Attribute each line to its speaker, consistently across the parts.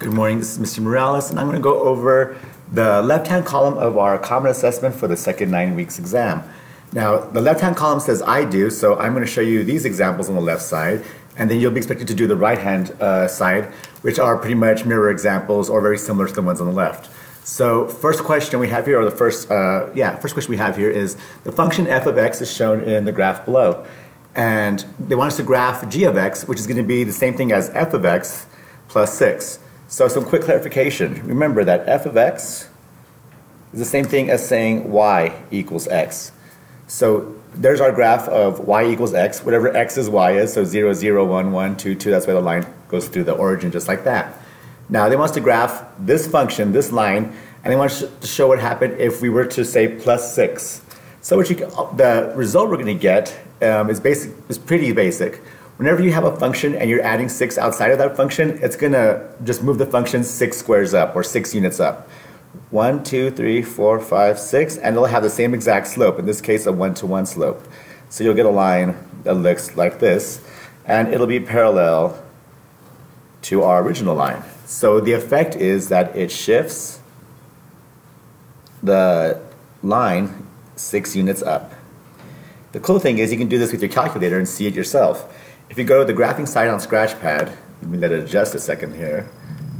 Speaker 1: Good morning, this is Mr. Morales, and I'm going to go over the left-hand column of our common assessment for the second 9 weeks exam. Now, the left-hand column says I do, so I'm going to show you these examples on the left side, and then you'll be expected to do the right-hand side, which are pretty much mirror examples or very similar to the ones on the left. So, first question we have here, or the first question we have here is the function f of x is shown in the graph below. And they want us to graph g of x, which is going to be the same thing as f of x plus 6. So some quick clarification. Remember that f of x is the same thing as saying y equals x. So there's our graph of y equals x, whatever x is y is, so 0, 0, 1, 1, 2, 2, that's why the line goes through the origin just like that. Now they want us to graph this function, this line, and they want us to show what happened if we were to say plus 6. So the result we're going to get is pretty basic. Whenever you have a function and you're adding 6 outside of that function, it's going to just move the function 6 squares up, or 6 units up. 1, 2, 3, 4, 5, 6, and it'll have the same exact slope, in this case a 1-to-1 slope. So you'll get a line that looks like this, and it'll be parallel to our original line. So the effect is that it shifts the line 6 units up. The cool thing is you can do this with your calculator and see it yourself. If you go to the graphing side on Scratchpad, let me let it adjust a second here.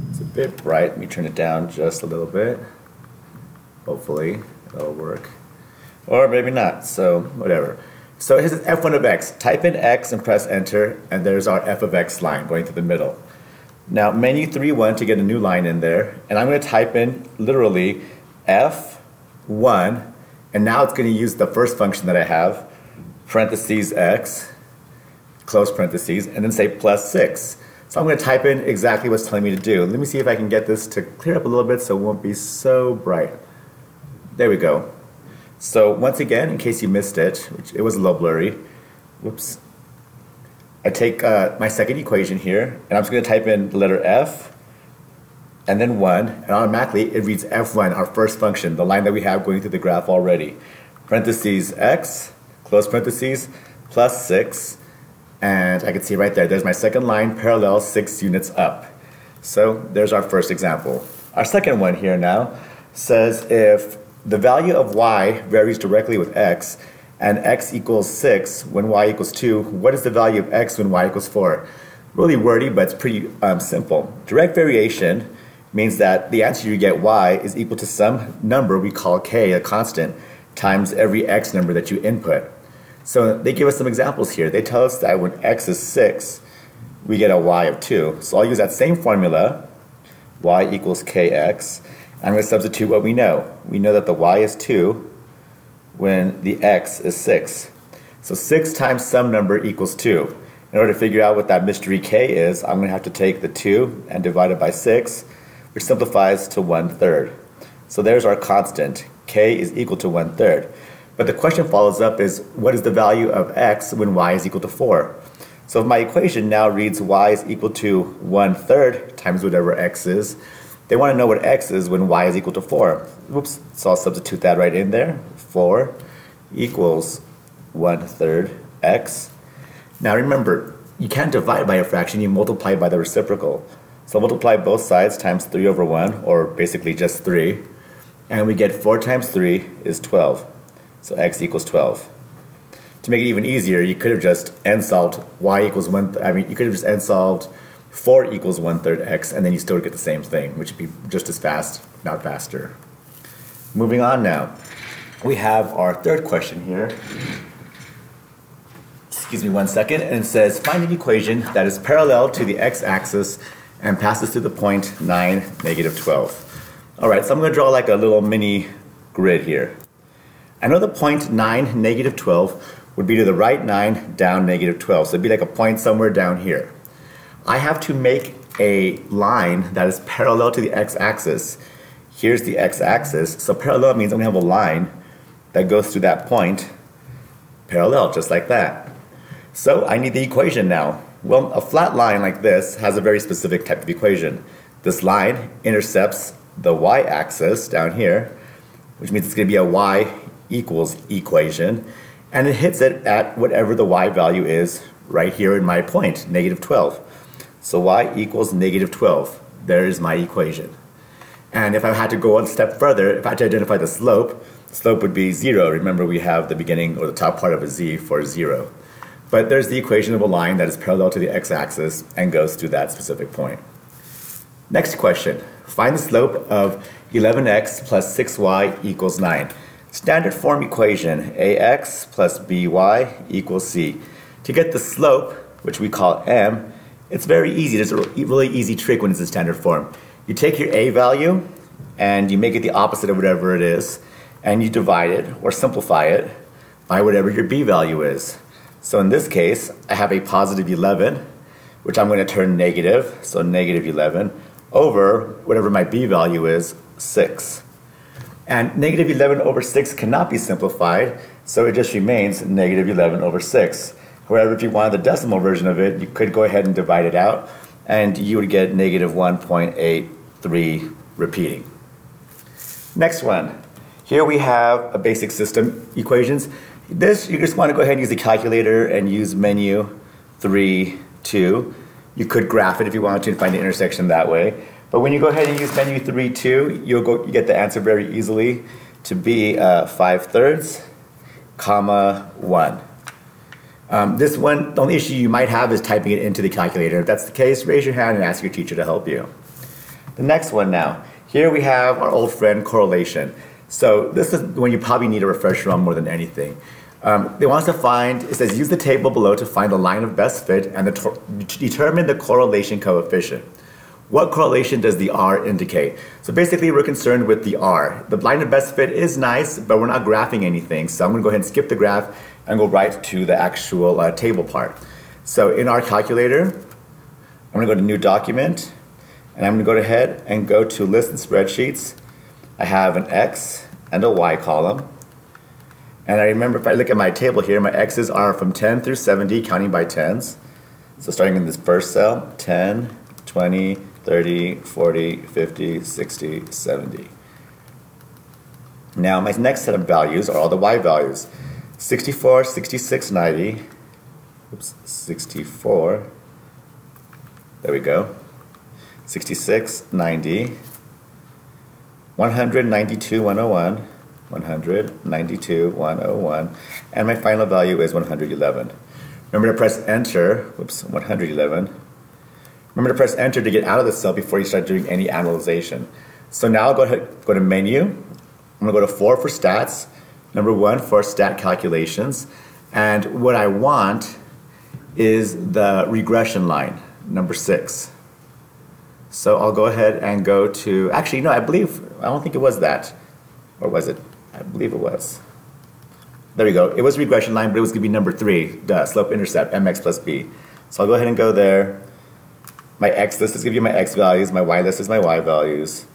Speaker 1: It's a bit bright. Let me turn it down just a little bit. Hopefully that'll work. Or maybe not, so whatever. So here's f1 of x. Type in x and press enter, and there's our f of x line going through the middle. Now menu 3-1 to get a new line in there, and I'm going to type in literally f1, and now it's going to use the first function that I have, parentheses x, close parentheses, and then say plus 6. So I'm going to type in exactly what's telling me to do. Let me see if I can get this to clear up a little bit so it won't be so bright. There we go. So once again, in case you missed it, which it was a little blurry, whoops, I take my second equation here, and I'm just going to type in the letter f, and then 1, and automatically it reads f1, our first function, the line that we have going through the graph already. Parentheses x, close parentheses, plus 6, and I can see right there, there's my second line, parallel 6 units up. So there's our first example. Our second one here now says if the value of y varies directly with x, and x equals 6 when y equals 2, what is the value of x when y equals 4? Really wordy, but it's pretty simple. Direct variation means that the answer you get, y, is equal to some number we call k, a constant, times every x number that you input. So they give us some examples here. They tell us that when x is 6, we get a y of 2. So I'll use that same formula, y equals kx. I'm going to substitute what we know. We know that the y is 2 when the x is 6. So 6 times some number equals 2. In order to figure out what that mystery k is, I'm going to have to take the 2 and divide it by 6, which simplifies to 1/3. So there's our constant. K is equal to 1/3. But the question follows up is, what is the value of x when y is equal to 4? So if my equation now reads y is equal to 1/3 times whatever x is, they want to know what x is when y is equal to 4. Oops, so I'll substitute that right in there. 4 equals 1/3 x. Now remember, you can't divide by a fraction, you multiply by the reciprocal. So I'll multiply both sides times 3 over 1, or basically just 3. And we get 4 times 3 is 12. So x equals 12. To make it even easier, you could have just n-solved y equals 1, you could have just n-solved 4 equals 1/3 x, and then you still get the same thing, which would be just as fast, not faster. Moving on now. We have our third question here. Excuse me 1 second, and it says, find an equation that is parallel to the x-axis and passes through the point 9, -12. Alright, so I'm going to draw like a little mini grid here. I know the point 9, -12 would be to the right 9, down -12. So it'd be like a point somewhere down here. I have to make a line that is parallel to the x-axis. Here's the x-axis. So parallel means I'm going to have a line that goes through that point, parallel, just like that. So I need the equation now. Well, a flat line like this has a very specific type of equation. This line intercepts the y-axis down here, which means it's going to be a y equals equation, and it hits it at whatever the y value is right here in my point, -12. So y equals -12. There's my equation. And if I had to go one step further, if I had to identify the slope would be 0. Remember, we have the beginning or the top part of a z for 0. But there's the equation of a line that is parallel to the x-axis and goes through that specific point. Next question. Find the slope of 11x plus 6y equals 9. Standard form equation, ax plus by equals c. To get the slope, which we call m, it's very easy. There's a really easy trick when it's in standard form. You take your a value and you make it the opposite of whatever it is, and you divide it or simplify it by whatever your b value is. So in this case, I have a positive 11, which I'm going to turn negative, so negative 11, over whatever my b value is, 6. And negative 11 over 6 cannot be simplified, so it just remains negative 11 over 6. However, if you wanted the decimal version of it, you could go ahead and divide it out, and you would get negative 1.83 repeating. Next one. Here we have a basic system equations. This, you just want to go ahead and use a calculator and use menu 3, 2. You could graph it if you wanted to and find the intersection that way. But when you go ahead and use menu 3, 2, you get the answer very easily to be 5/3, comma 1. This one, the only issue you might have is typing it into the calculator. If that's the case, raise your hand and ask your teacher to help you. The next one now. Here we have our old friend correlation. So this is when you probably need a refresher on more than anything. They want us to find, it says use the table below to find the line of best fit and determine the correlation coefficient. What correlation does the R indicate? So basically we're concerned with the R. The line of best fit is nice, but we're not graphing anything. So I'm going to go ahead and skip the graph and go right to the actual table part. So in our calculator, I'm going to go to new document, and I'm going to go ahead and go to list and spreadsheets. I have an X and a Y column. And I remember if I look at my table here, my X's are from 10 through 70, counting by tens. So starting in this first cell, 10, 20, 30, 40, 50, 60, 70. Now my next set of values are all the Y values. 64, 66, 90. Oops, 64. There we go. 66, 90. 192, 101, 192, 101, and my final value is 111. Remember to press enter, whoops, 111. Remember to press enter to get out of the cell before you start doing any analyzation. So now I'll go to menu. I'm going to go to 4 for stats, number 1 for stat calculations, and what I want is the regression line, number 6. So I'll go ahead and go to, actually no, I don't think it was that. Or was it? I believe it was. There we go. It was regression line, but it was going to be number 3, the slope intercept, mx plus b. So I'll go ahead and go there. My x list is going to be my x values, my y list is my y values.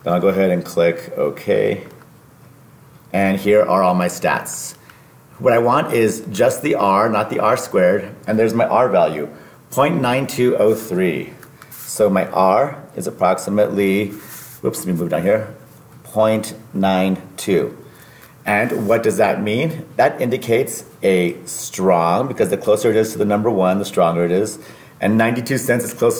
Speaker 1: Then I'll go ahead and click OK. And here are all my stats. What I want is just the r, not the r squared, and there's my r value, 0.9203. So my R is approximately, whoops, let me move down here, 0.92. And what does that mean? That indicates a strong, because the closer it is to the number 1, the stronger it is. And 92 cents is close to